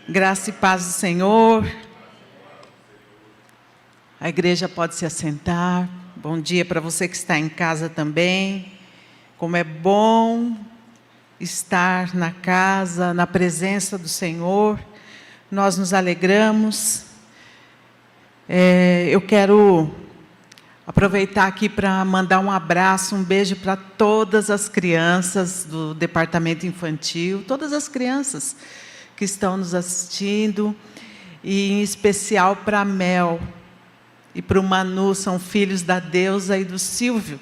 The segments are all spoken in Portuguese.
Graça e paz do Senhor. A igreja pode se assentar. Bom dia para você que está em casa também. Como é bom estar na casa, na presença do Senhor. Nós nos alegramos. Eu quero aproveitar aqui para mandar um abraço, um beijo para todas as crianças do departamento infantil, todas as crianças que estão nos assistindo, e em especial para a Mel e para o Manu, são filhos da Deusa e do Silvio,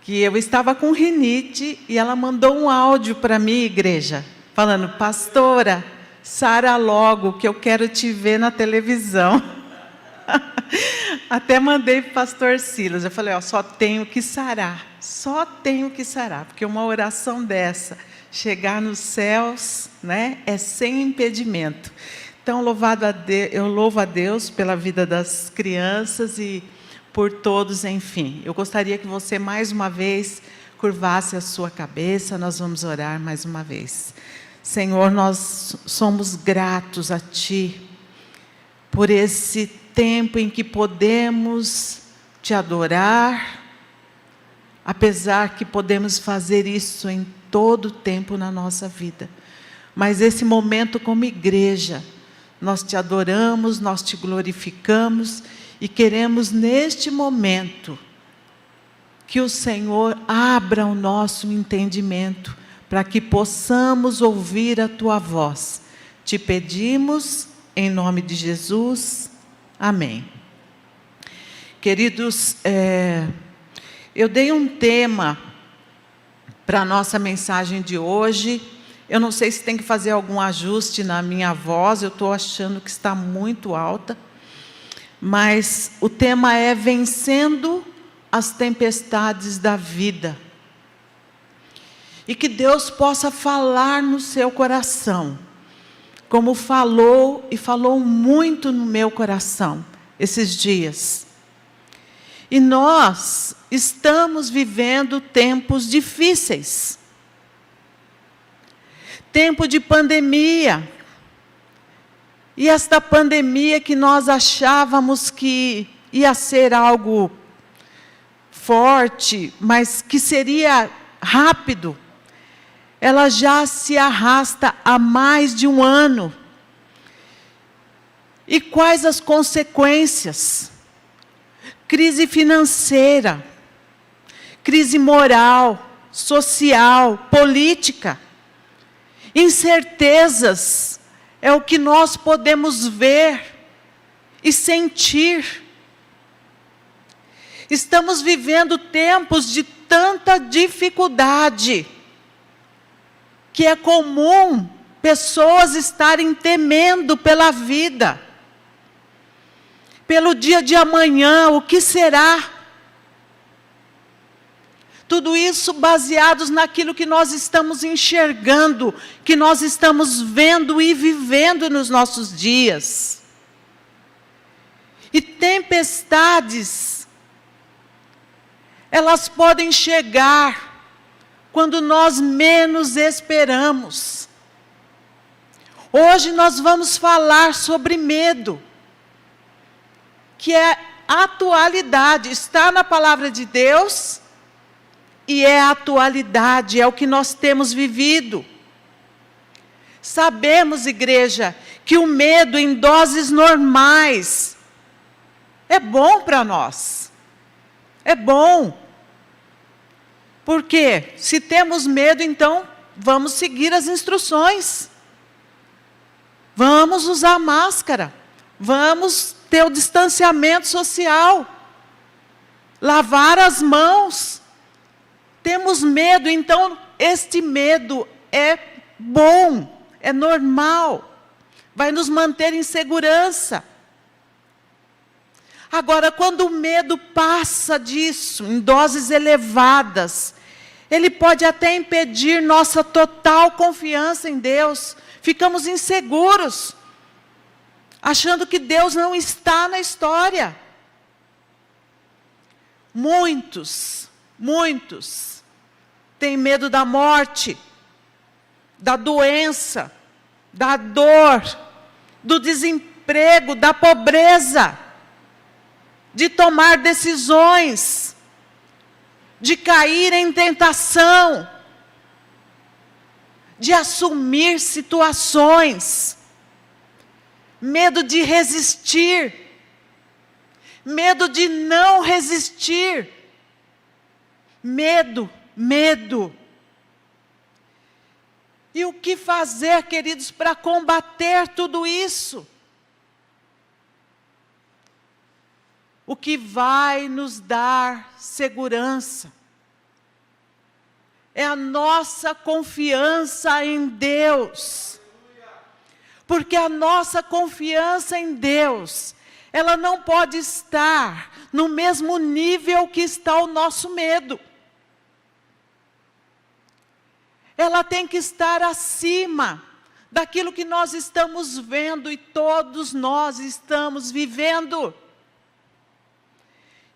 que eu estava com rinite e ela mandou um áudio para mim, igreja, falando: pastora, sara logo, que eu quero te ver na televisão. Até mandei para o pastor Silas, eu falei, só tenho que sarar, porque uma oração dessa, chegar nos céus, né, é sem impedimento. Então, eu louvo a Deus pela vida das crianças e por todos, enfim. Eu gostaria que você, mais uma vez, curvasse a sua cabeça, nós vamos orar mais uma vez. Senhor, nós somos gratos a Ti, por esse tempo em que podemos Te adorar, apesar que podemos fazer isso em todo o tempo na nossa vida. Mas esse momento como igreja, nós Te adoramos, nós Te glorificamos e queremos neste momento que o Senhor abra o nosso entendimento para que possamos ouvir a Tua voz. Te pedimos em nome de Jesus. Amém. Queridos, eu dei um tema para a nossa mensagem de hoje. Eu não sei se tem que fazer algum ajuste na minha voz, eu estou achando que está muito alta. Mas o tema é vencendo as tempestades da vida. E que Deus possa falar no seu coração, como falou e falou muito no meu coração esses dias. E nós estamos vivendo tempos difíceis. Tempo de pandemia. E esta pandemia que nós achávamos que ia ser algo forte, mas que seria rápido, ela já se arrasta há mais de um ano. E quais as consequências? Crise financeira, crise moral, social, política. Incertezas é o que nós podemos ver e sentir. Estamos vivendo tempos de tanta dificuldade, que é comum pessoas estarem temendo pela vida, pelo dia de amanhã, o que será? Tudo isso baseados naquilo que nós estamos enxergando, que nós estamos vendo e vivendo nos nossos dias. E tempestades, elas podem chegar quando nós menos esperamos. Hoje nós vamos falar sobre medo, que é atualidade, está na palavra de Deus e é atualidade, é o que nós temos vivido. Sabemos, igreja, que o medo em doses normais é bom para nós, é bom. Porque se temos medo, então vamos seguir as instruções. Vamos usar máscara. Vamos ter o distanciamento social. Lavar as mãos. Temos medo, então este medo é bom, é normal. Vai nos manter em segurança. Agora, quando o medo passa disso, em doses elevadas, ele pode até impedir nossa total confiança em Deus. Ficamos inseguros, achando que Deus não está na história. Muitos têm medo da morte, da doença, da dor. do desemprego, da pobreza, de tomar decisões, de cair em tentação, de assumir situações, medo de resistir, medo de não resistir, medo. E o que fazer, queridos, para combater tudo isso? O que vai nos dar segurança é a nossa confiança em Deus. Porque a nossa confiança em Deus, ela não pode estar no mesmo nível que está o nosso medo. Ela tem que estar acima daquilo que nós estamos vendo e todos nós estamos vivendo.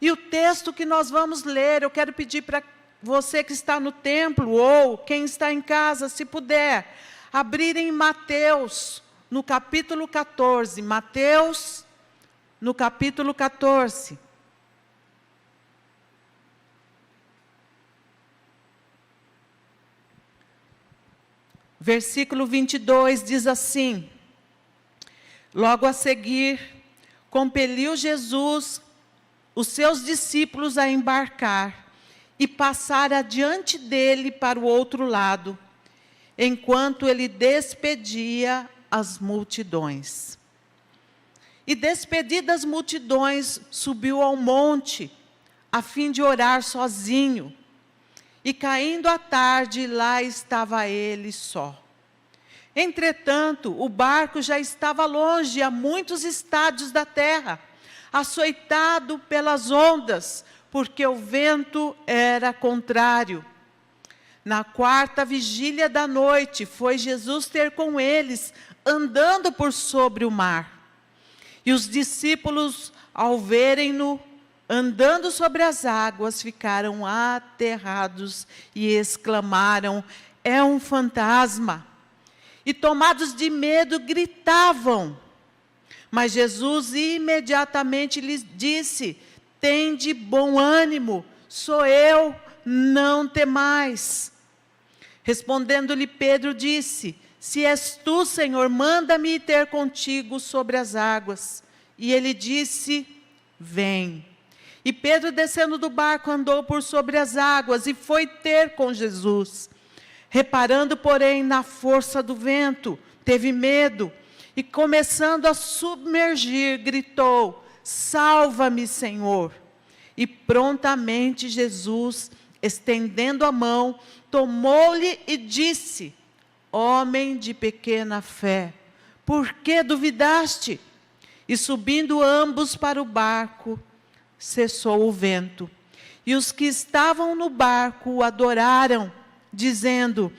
E o texto que nós vamos ler, eu quero pedir para você que está no templo, ou quem está em casa, se puder, abrir em Mateus, no capítulo 14. Mateus, no capítulo 14. Versículo 22 diz assim: logo a seguir, compeliu Jesus os seus discípulos a embarcar e passar adiante dele para o outro lado, enquanto ele despedia as multidões. E despedidas as multidões, subiu ao monte, a fim de orar sozinho. E caindo a tarde, lá estava ele só. Entretanto, o barco já estava longe, a muitos estádios da terra, açoitado pelas ondas, porque o vento era contrário. Na quarta vigília da noite, foi Jesus ter com eles, andando por sobre o mar. E os discípulos, ao verem-no andando sobre as águas, ficaram aterrados e exclamaram: é um fantasma. E tomados de medo, gritavam. Mas Jesus imediatamente lhes disse: tende bom ânimo, sou eu, não temais. Respondendo-lhe Pedro, disse: se és tu, Senhor, manda-me ir ter contigo sobre as águas. E ele disse: vem. E Pedro, descendo do barco, andou por sobre as águas e foi ter com Jesus. Reparando, porém, na força do vento, teve medo e, começando a submergir, gritou: salva-me, Senhor. E prontamente Jesus, estendendo a mão, tomou-lhe e disse: homem de pequena fé, por que duvidaste? E subindo ambos para o barco, cessou o vento. E os que estavam no barco o adoraram, dizendo: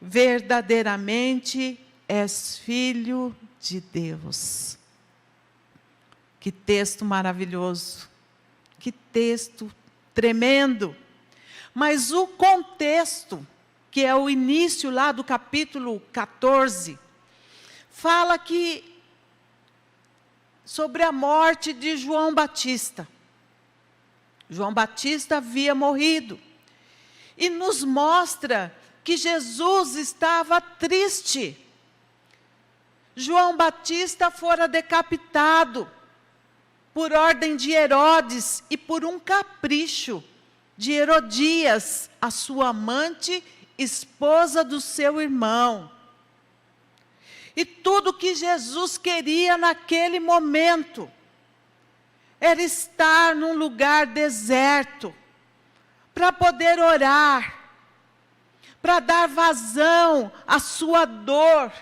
verdadeiramente és filho de Deus. Que texto maravilhoso, que texto tremendo. Mas o contexto, que é o início lá do capítulo 14, fala sobre a morte de João Batista. João Batista havia morrido. E nos mostra que Jesus estava triste. João Batista fora decapitado por ordem de Herodes e por um capricho de Herodias, a sua amante, esposa do seu irmão. E tudo que Jesus queria naquele momento era estar num lugar deserto, para poder orar, para dar vazão à sua dor,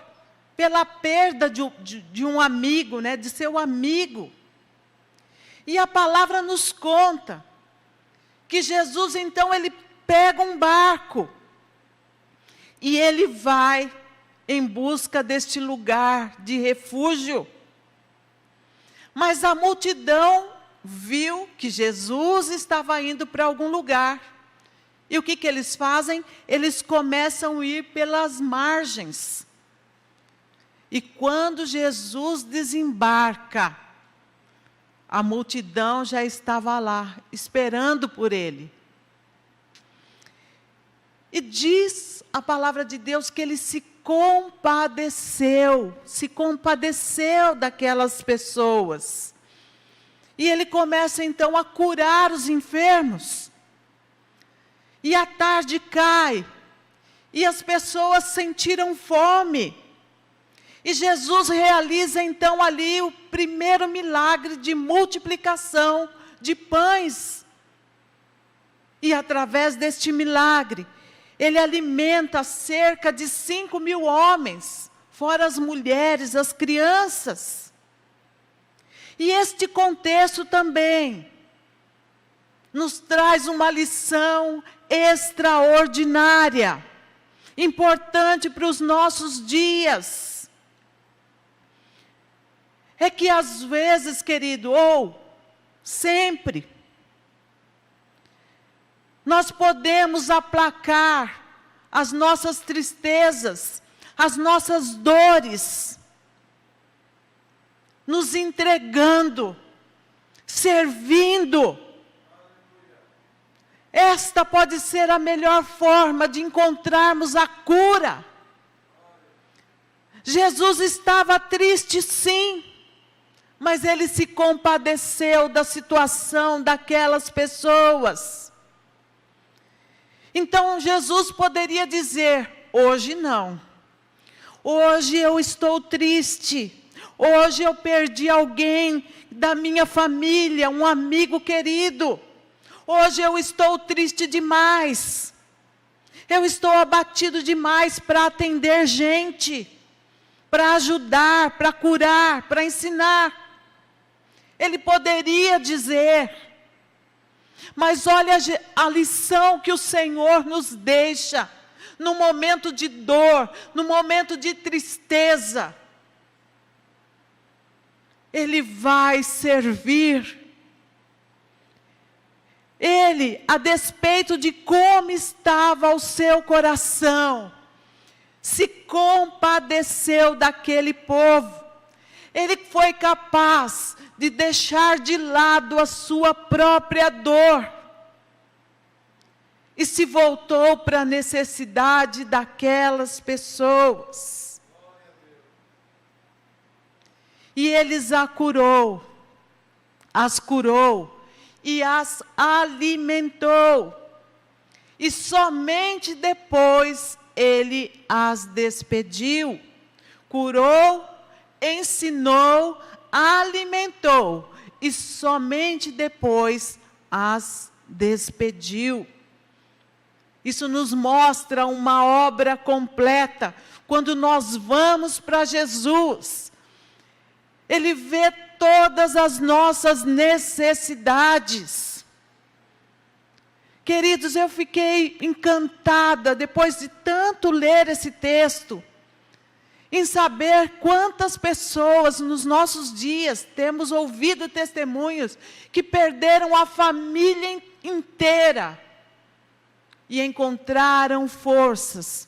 pela perda de um amigo, né, de seu amigo. E a palavra nos conta que Jesus, então, ele pega um barco e ele vai em busca deste lugar de refúgio. Mas a multidão viu que Jesus estava indo para algum lugar. E o que eles fazem? Eles começam a ir pelas margens. E quando Jesus desembarca, a multidão já estava lá, esperando por ele. E diz a palavra de Deus que ele se compadeceu daquelas pessoas. E ele começa então a curar os enfermos. E a tarde cai, e as pessoas sentiram fome. E Jesus realiza então ali o primeiro milagre de multiplicação de pães. E através deste milagre, ele alimenta cerca de 5.000 homens, fora as mulheres, as crianças. E este contexto também nos traz uma lição extraordinária, importante para os nossos dias. É que às vezes, querido, ou sempre, nós podemos aplacar as nossas tristezas, as nossas dores, nos entregando, servindo. Esta pode ser a melhor forma de encontrarmos a cura. Jesus estava triste, sim, mas ele se compadeceu da situação daquelas pessoas. Então Jesus poderia dizer: hoje não, hoje eu estou triste, hoje eu perdi alguém da minha família, um amigo querido, hoje eu estou triste demais, eu estou abatido demais para atender gente, para ajudar, para curar, para ensinar. Ele poderia dizer, mas olha a lição que o Senhor nos deixa, no momento de dor, no momento de tristeza. Ele vai servir. Ele, a despeito de como estava o seu coração, se compadeceu daquele povo. Ele foi capaz de deixar de lado a sua própria dor e se voltou para a necessidade daquelas pessoas. E ele as curou e as alimentou. E somente depois ele as despediu. Curou, ensinou, alimentou e somente depois as despediu. Isso nos mostra uma obra completa. Quando nós vamos para Jesus, Ele vê todas as nossas necessidades. Queridos, eu fiquei encantada, depois de tanto ler esse texto, em saber quantas pessoas nos nossos dias temos ouvido testemunhos que perderam a família inteira e encontraram forças,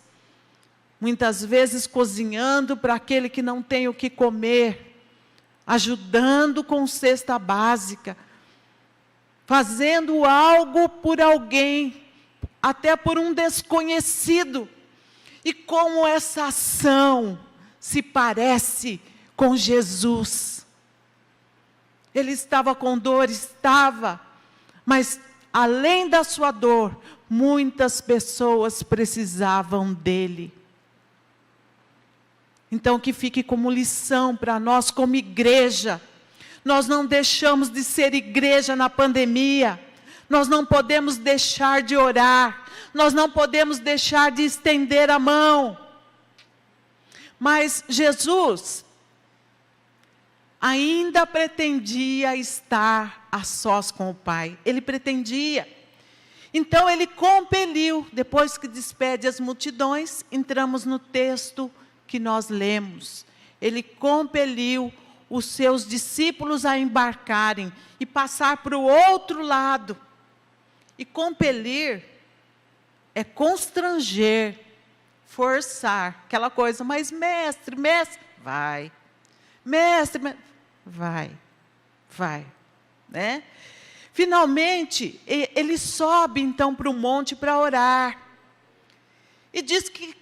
muitas vezes cozinhando para aquele que não tem o que comer, ajudando com cesta básica, fazendo algo por alguém, até por um desconhecido. E como essa ação se parece com Jesus. Ele estava com dor, mas além da sua dor, muitas pessoas precisavam dele. Então que fique como lição para nós como igreja. Nós não deixamos de ser igreja na pandemia. Nós não podemos deixar de orar. Nós não podemos deixar de estender a mão. Mas Jesus ainda pretendia estar a sós com o Pai. Ele pretendia. Então ele compeliu, depois que despede as multidões, entramos no texto que nós lemos. Ele compeliu os seus discípulos a embarcarem e passar para o outro lado. E compelir é constranger, forçar, aquela coisa, mas mestre, Vai. Mestre, vai. Né? Finalmente, ele sobe então para o monte para orar. E diz que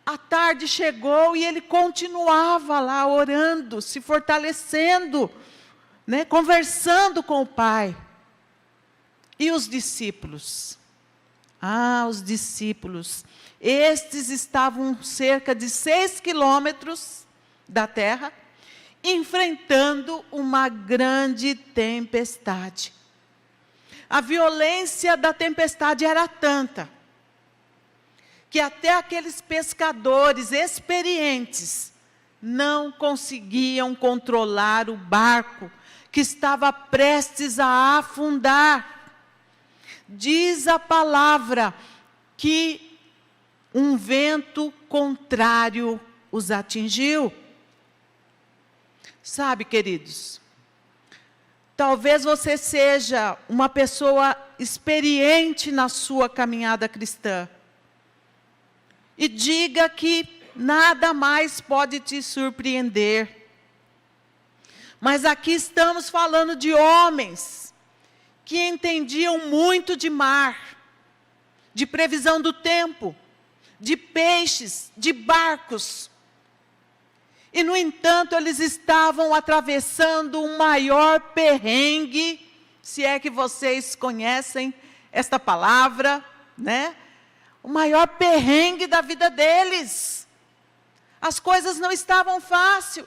a tarde chegou e ele continuava lá orando, se fortalecendo, né? Conversando com o Pai. E os discípulos? Os discípulos. Estes estavam cerca de 6 quilômetros da terra, enfrentando uma grande tempestade. A violência da tempestade era tanta, que até aqueles pescadores experientes não conseguiam controlar o barco, que estava prestes a afundar. Diz a palavra que um vento contrário os atingiu. Sabe, queridos, talvez você seja uma pessoa experiente na sua caminhada cristã e diga que nada mais pode te surpreender. Mas aqui estamos falando de homens que entendiam muito de mar, de previsão do tempo, de peixes, de barcos. E, no entanto, eles estavam atravessando o maior perrengue, se é que vocês conhecem esta palavra, né? O maior perrengue da vida deles. As coisas não estavam fáceis.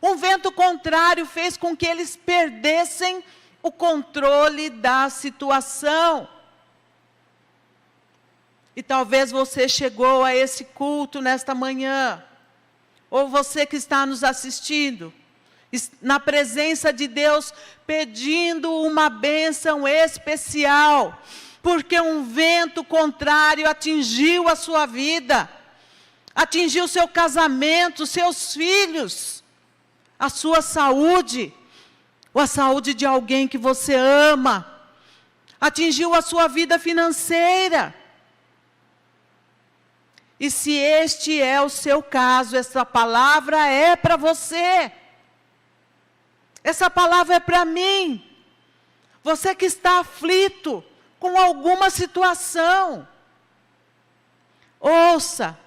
Um vento contrário fez com que eles perdessem o controle da situação. E talvez você chegou a esse culto nesta manhã, ou você que está nos assistindo, na presença de Deus, pedindo uma bênção especial, porque um vento contrário atingiu a sua vida, atingiu o seu casamento, os seus filhos, a sua saúde, ou a saúde de alguém que você ama, atingiu a sua vida financeira. E se este é o seu caso, essa palavra é para você. Essa palavra é para mim. Você que está aflito com alguma situação, ouça.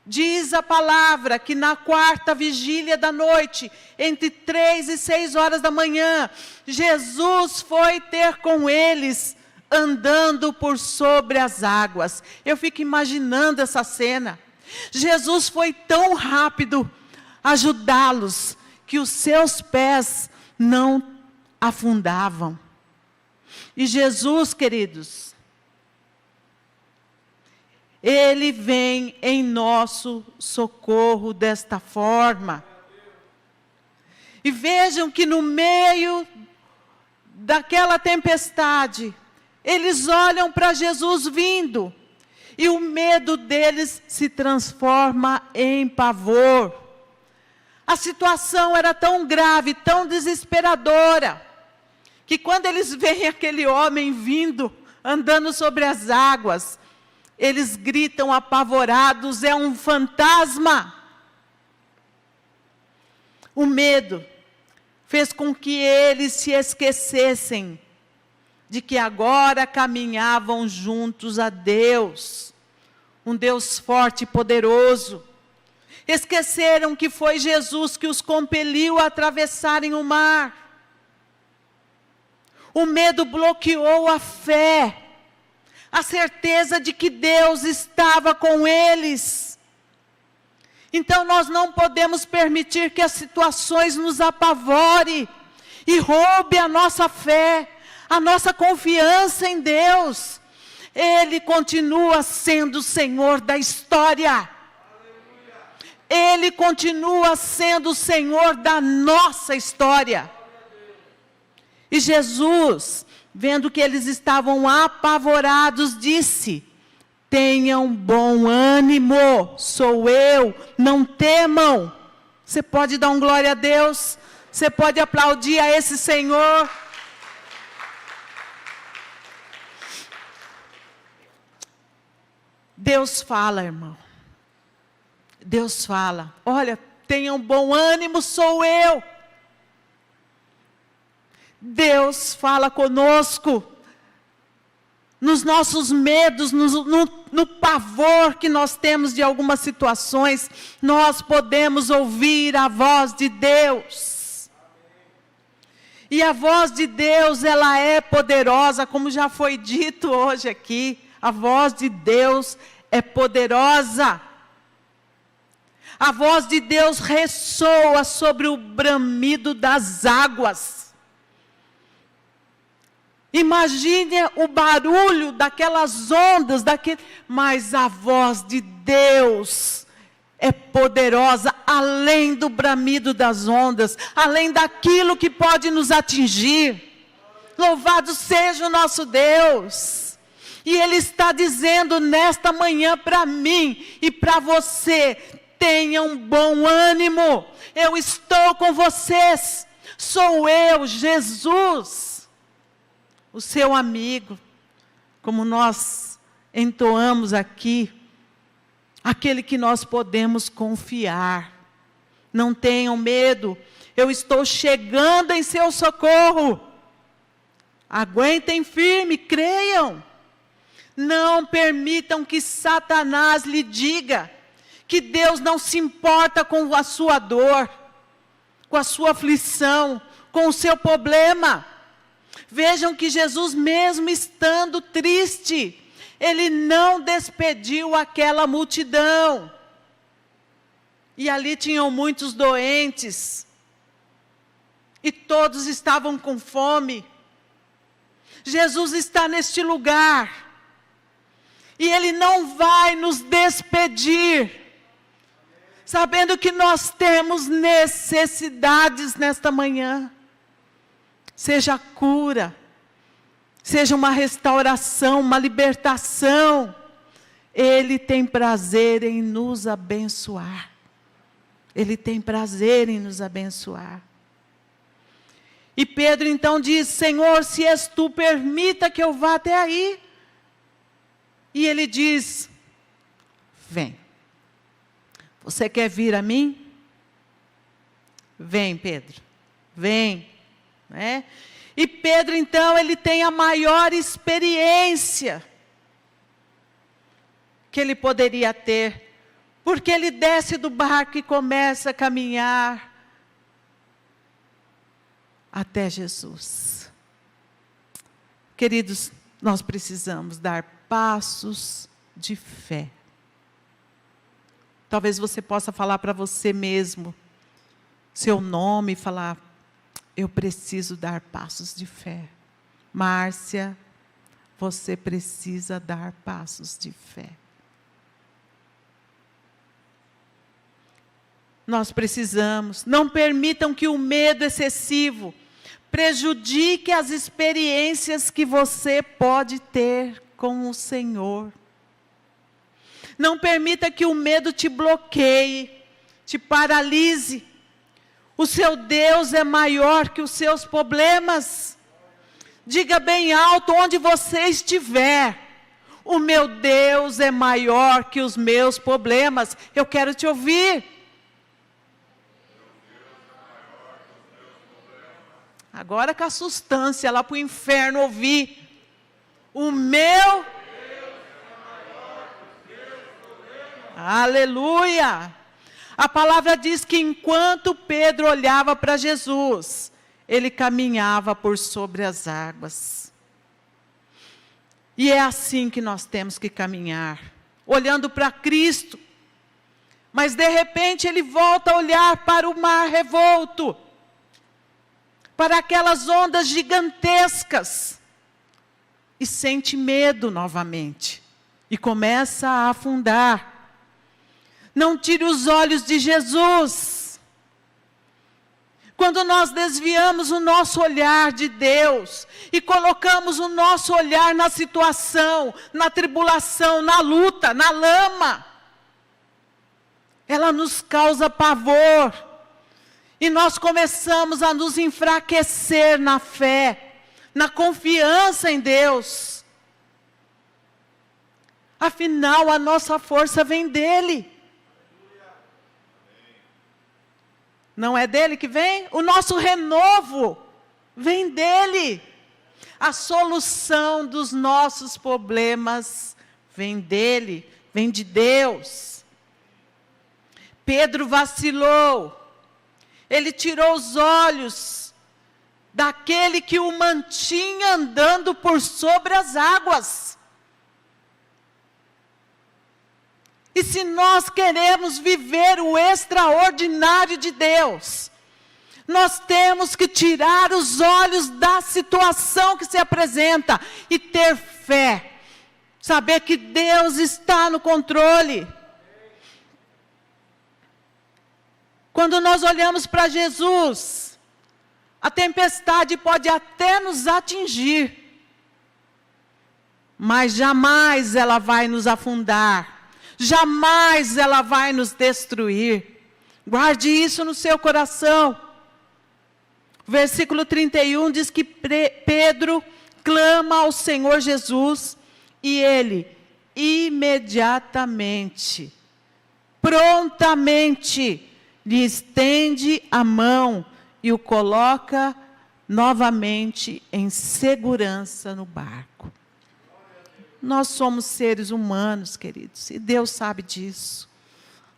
Diz a palavra que na quarta vigília da noite, entre 3 e 6 horas da manhã, Jesus foi ter com eles, andando por sobre as águas. Eu fico imaginando essa cena. Jesus foi tão rápido ajudá-los, que os seus pés não afundavam. E Jesus, queridos, Ele vem em nosso socorro desta forma. E vejam que no meio daquela tempestade, eles olham para Jesus vindo, e o medo deles se transforma em pavor. A situação era tão grave, tão desesperadora, que quando eles veem aquele homem vindo, andando sobre as águas, eles gritam apavorados: é um fantasma. O medo fez com que eles se esquecessem de que agora caminhavam juntos a Deus, um Deus forte e poderoso. Esqueceram que foi Jesus que os compeliu a atravessarem o mar. O medo bloqueou a fé, a certeza de que Deus estava com eles. Então nós não podemos permitir que as situações nos apavorem e roube a nossa fé, a nossa confiança em Deus. Ele continua sendo o Senhor da história. Ele continua sendo o Senhor da nossa história. E Jesus, vendo que eles estavam apavorados, disse: tenham bom ânimo, sou eu, não temam. Você pode dar um glória a Deus? Você pode aplaudir a esse Senhor? Deus fala, irmão. Deus fala. Olha, tenham bom ânimo, sou eu. Deus fala conosco, nos nossos medos, no pavor que nós temos de algumas situações, nós podemos ouvir a voz de Deus. E a voz de Deus, ela é poderosa, como já foi dito hoje aqui, a voz de Deus é poderosa. A voz de Deus ressoa sobre o bramido das águas. Imagine o barulho daquelas ondas, mas a voz de Deus é poderosa, além do bramido das ondas, além daquilo que pode nos atingir. Louvado seja o nosso Deus. E Ele está dizendo nesta manhã para mim e para você: tenham bom ânimo, eu estou com vocês, sou eu, Jesus, o seu amigo, como nós entoamos aqui, aquele que nós podemos confiar. Não tenham medo, eu estou chegando em seu socorro. Aguentem firme, creiam. Não permitam que Satanás lhe diga que Deus não se importa com a sua dor, com a sua aflição, com o seu problema. Vejam que Jesus, mesmo estando triste, Ele não despediu aquela multidão. E ali tinham muitos doentes, e todos estavam com fome. Jesus está neste lugar, e Ele não vai nos despedir, sabendo que nós temos necessidades nesta manhã. Seja cura, seja uma restauração, uma libertação. Ele tem prazer em nos abençoar. Ele tem prazer em nos abençoar. E Pedro então diz: Senhor, se és tu, permita que eu vá até aí. E ele diz: vem. Você quer vir a mim? Vem, Pedro, vem. Né? E Pedro então, ele tem a maior experiência que ele poderia ter, porque ele desce do barco e começa a caminhar até Jesus. Queridos, nós precisamos dar passos de fé. Talvez você possa falar para você mesmo, seu nome, e falar: eu preciso dar passos de fé. Márcia, você precisa dar passos de fé. Nós precisamos. Não permitam que o medo excessivo prejudique as experiências que você pode ter com o Senhor. Não permita que o medo te bloqueie, te paralise. O seu Deus é maior que os seus problemas. Diga bem alto onde você estiver: o meu Deus é maior que os meus problemas. Eu quero te ouvir. Agora com a sustância lá para o inferno ouvir. O meu Deus é maior que os meus problemas. Aleluia! A palavra diz que enquanto Pedro olhava para Jesus, ele caminhava por sobre as águas. E é assim que nós temos que caminhar, olhando para Cristo. Mas de repente ele volta a olhar para o mar revolto, para aquelas ondas gigantescas, e sente medo novamente, e começa a afundar. Não tire os olhos de Jesus. Quando nós desviamos o nosso olhar de Deus e colocamos o nosso olhar na situação, na tribulação, na luta, na lama, ela nos causa pavor. E nós começamos a nos enfraquecer na fé, na confiança em Deus. Afinal, a nossa força vem dEle. Não é dele que vem? O nosso renovo vem dele. A solução dos nossos problemas vem dele, vem de Deus. Pedro vacilou. Ele tirou os olhos daquele que o mantinha andando por sobre as águas. E se nós queremos viver o extraordinário de Deus, nós temos que tirar os olhos da situação que se apresenta e ter fé. Saber que Deus está no controle. Quando nós olhamos para Jesus, a tempestade pode até nos atingir, mas jamais ela vai nos afundar, jamais ela vai nos destruir. Guarde isso no seu coração. Versículo 31 diz que Pedro clama ao Senhor Jesus e ele imediatamente, prontamente, lhe estende a mão e o coloca novamente em segurança no barco. Nós somos seres humanos, queridos, e Deus sabe disso.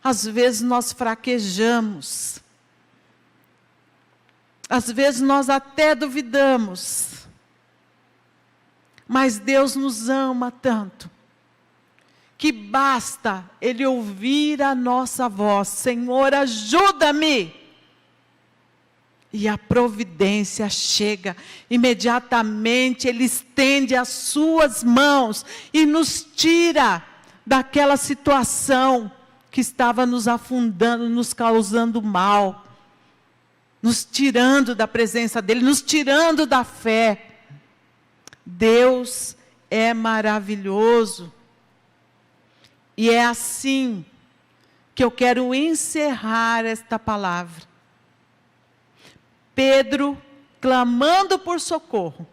Às vezes nós fraquejamos. Às vezes nós até duvidamos. Mas Deus nos ama tanto, que basta Ele ouvir a nossa voz: Senhor, ajuda-me. E a providência chega, imediatamente Ele estende as suas mãos e nos tira daquela situação que estava nos afundando, nos causando mal, nos tirando da presença dEle, nos tirando da fé. Deus é maravilhoso. E é assim que eu quero encerrar esta palavra. Pedro clamando por socorro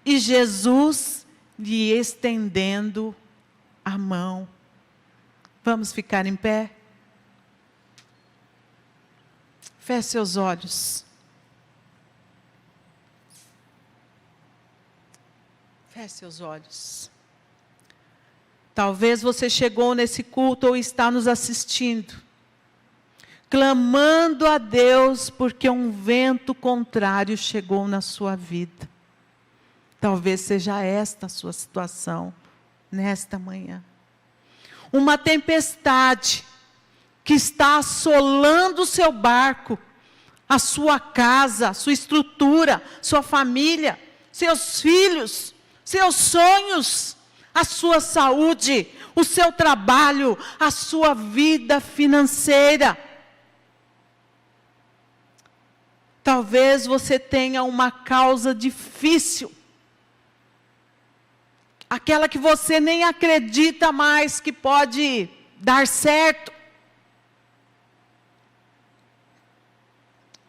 e Jesus lhe estendendo a mão. Vamos ficar em pé? Feche seus olhos. Feche seus olhos. Talvez você chegou nesse culto ou está nos assistindo, clamando a Deus porque um vento contrário chegou na sua vida. Talvez seja esta a sua situação nesta manhã. Uma tempestade que está assolando o seu barco, a sua casa, a sua estrutura, sua família, seus filhos, seus sonhos, a sua saúde, o seu trabalho, a sua vida financeira. Talvez você tenha uma causa difícil, aquela que você nem acredita mais que pode dar certo.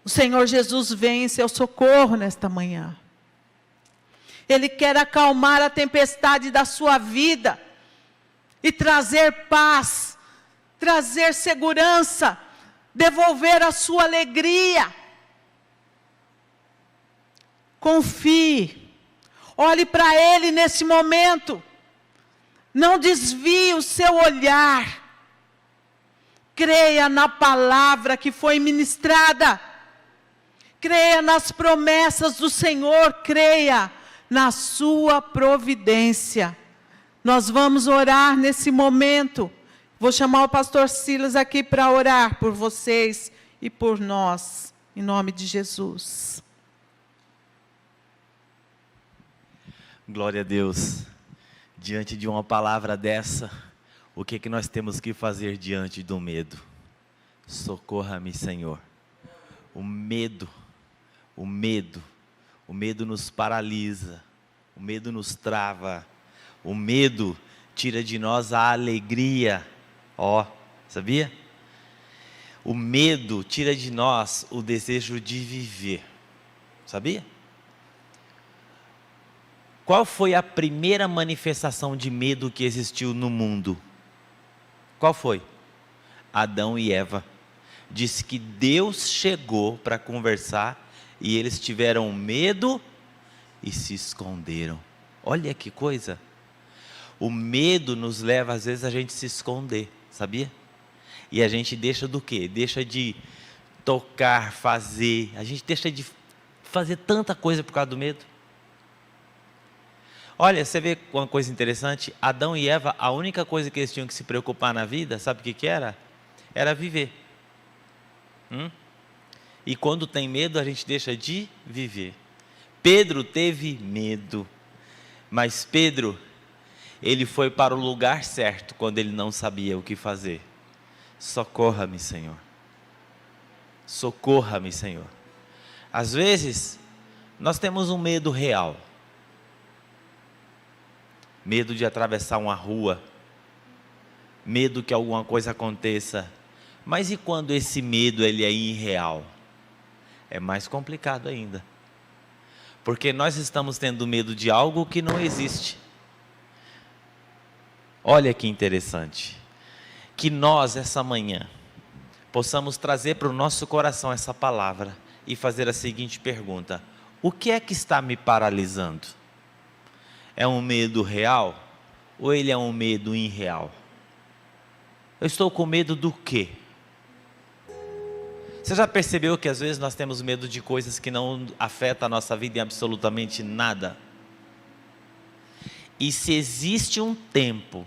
O Senhor Jesus vem em seu socorro nesta manhã. Ele quer acalmar a tempestade da sua vida e trazer paz, trazer segurança, devolver a sua alegria. Confie, olhe para Ele nesse momento, não desvie o seu olhar, creia na palavra que foi ministrada, creia nas promessas do Senhor, creia na sua providência. Nós vamos orar nesse momento. Vou chamar o pastor Silas aqui para orar por vocês e por nós, em nome de Jesus. Glória a Deus. Diante de uma palavra dessa, o que nós temos que fazer diante do medo? Socorra-me, Senhor. O medo nos paralisa, o medo nos trava, o medo tira de nós a alegria. Sabia? O medo tira de nós o desejo de viver, sabia? Qual foi a primeira manifestação de medo que existiu no mundo? Qual foi? Adão e Eva. diz que Deus chegou para conversar e eles tiveram medo e se esconderam. Olha que coisa! O medo nos leva às vezes a gente se esconder, sabia? E a gente deixa do quê? Deixa de tocar, fazer, a gente deixa de fazer tanta coisa por causa do medo. Olha, você vê uma coisa interessante, Adão e Eva, a única coisa que eles tinham que se preocupar na vida, sabe o que era? Era viver. E quando tem medo, a gente deixa de viver. Pedro teve medo, mas Pedro, ele foi para o lugar certo quando ele não sabia o que fazer. Socorra-me, Senhor. Socorra-me, Senhor. Às vezes, nós temos um medo real. Medo de atravessar uma rua. Medo que alguma coisa aconteça. Mas e quando esse medo ele é irreal? É mais complicado ainda. Porque nós estamos tendo medo de algo que não existe. Olha que interessante. Que nós, essa manhã, possamos trazer para o nosso coração essa palavra e fazer a seguinte pergunta: o que é que está me paralisando? É um medo real ou ele é um medo irreal? Eu estou com medo do quê? Você já percebeu que às vezes nós temos medo de coisas que não afetam a nossa vida em absolutamente nada? E se existe um tempo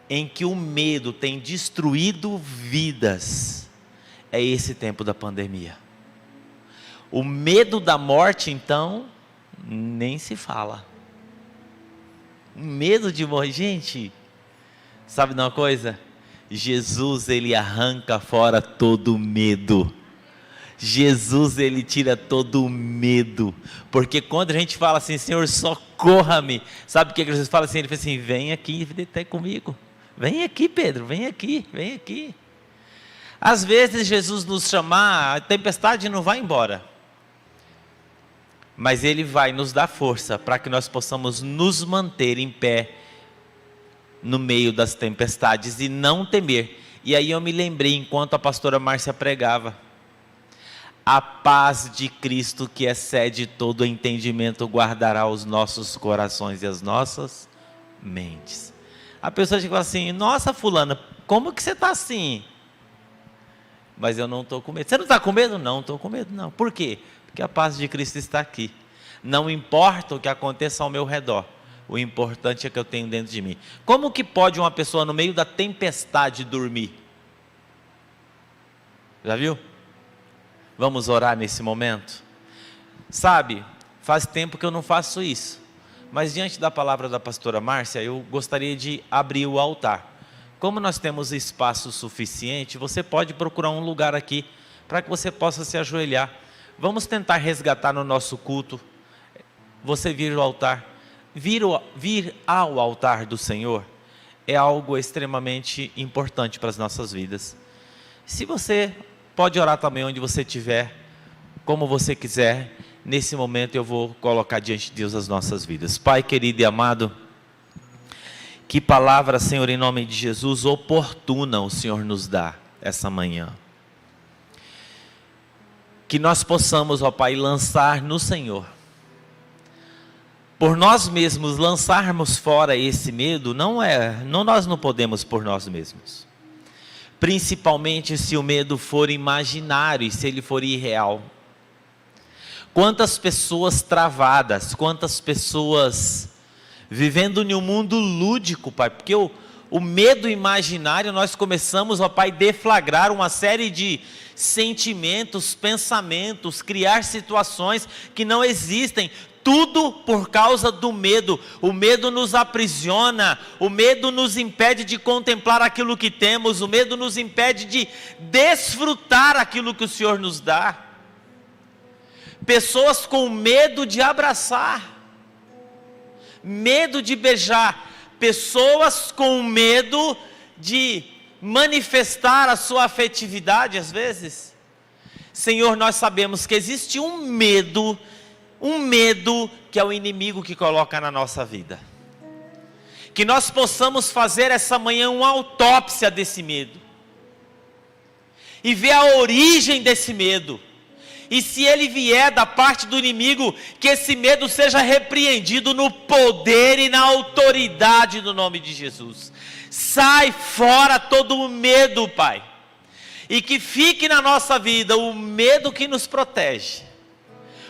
em que o medo tem destruído vidas, é esse tempo da pandemia. O medo da morte, então, nem se fala. O medo de morrer, gente, sabe de uma coisa? Jesus, ele arranca fora todo medo. Jesus, ele tira todo o medo. Porque quando a gente fala assim, Senhor, socorra-me, sabe o que Jesus fala assim? Ele fala assim, vem aqui até comigo. Vem aqui, Pedro, vem aqui, vem aqui. Às vezes Jesus nos chamar, a tempestade não vai embora. Mas Ele vai nos dar força para que nós possamos nos manter em pé no meio das tempestades e não temer. E aí eu me lembrei, enquanto a pastora Márcia pregava, a paz de Cristo que excede todo entendimento guardará os nossos corações e as nossas mentes. A pessoa chega assim, nossa fulana, como que você está assim? Mas eu não estou com medo. Você não está com medo? Não estou com medo não. Por quê? Porque a paz de Cristo está aqui. Não importa o que aconteça ao meu redor, o importante é que eu tenho dentro de mim. Como que pode uma pessoa no meio da tempestade dormir? Já viu? Vamos orar nesse momento? Sabe, faz tempo que eu não faço isso. Mas diante da palavra da pastora Márcia, eu gostaria de abrir o altar. Como nós temos espaço suficiente, você pode procurar um lugar aqui, para que você possa se ajoelhar. Vamos tentar resgatar no nosso culto, você vir ao altar. Vir ao altar do Senhor é algo extremamente importante para as nossas vidas. Se você pode orar também onde você estiver, como você quiser. Nesse momento eu vou colocar diante de Deus as nossas vidas. Pai querido e amado, que palavra, Senhor, em nome de Jesus, oportuna o Senhor nos dá essa manhã. Que nós possamos, ó Pai, lançar no Senhor. Por nós mesmos lançarmos fora esse medo, nós não podemos por nós mesmos. Principalmente se o medo for imaginário e se ele for irreal. Quantas pessoas travadas, quantas pessoas vivendo em um mundo lúdico, Pai, porque o medo imaginário, nós começamos, ó Pai, deflagrar uma série de sentimentos, pensamentos, criar situações que não existem, tudo por causa do medo. O medo nos aprisiona, o medo nos impede de contemplar aquilo que temos, o medo nos impede de desfrutar aquilo que o Senhor nos dá. Pessoas com medo de abraçar, medo de beijar, pessoas com medo de manifestar a sua afetividade às vezes. Senhor, nós sabemos que existe um medo que é o inimigo que coloca na nossa vida. Que nós possamos fazer essa manhã uma autópsia desse medo. e ver a origem desse medo. E se ele vier da parte do inimigo, que esse medo seja repreendido no poder e na autoridade do nome de Jesus. Sai fora todo o medo, Pai. E que fique na nossa vida o medo que nos protege.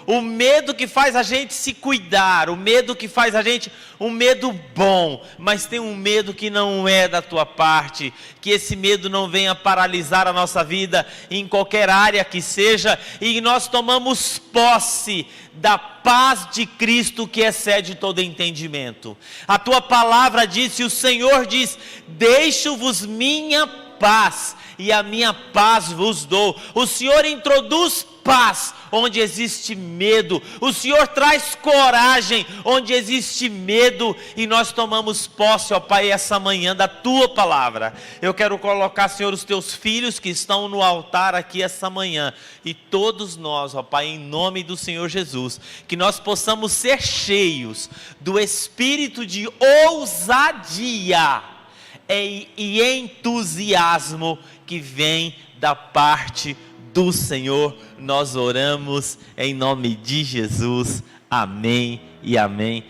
O medo que faz a gente se cuidar, o medo que faz a gente, um medo bom, mas tem um medo que não é da tua parte, que esse medo não venha paralisar a nossa vida em qualquer área que seja, e nós tomamos posse da paz de Cristo que excede todo entendimento. A tua palavra disse, o Senhor diz, deixo-vos minha paz, e a minha paz vos dou. O Senhor introduz paz onde existe medo, o Senhor traz coragem onde existe medo, e nós tomamos posse, ó Pai, essa manhã da tua palavra. Eu quero colocar, Senhor, os teus filhos que estão no altar aqui essa manhã, e todos nós, ó Pai, em nome do Senhor Jesus, que nós possamos ser cheios do espírito de ousadia e entusiasmo que vem da parte do Senhor. Nós oramos em nome de Jesus, amém e amém.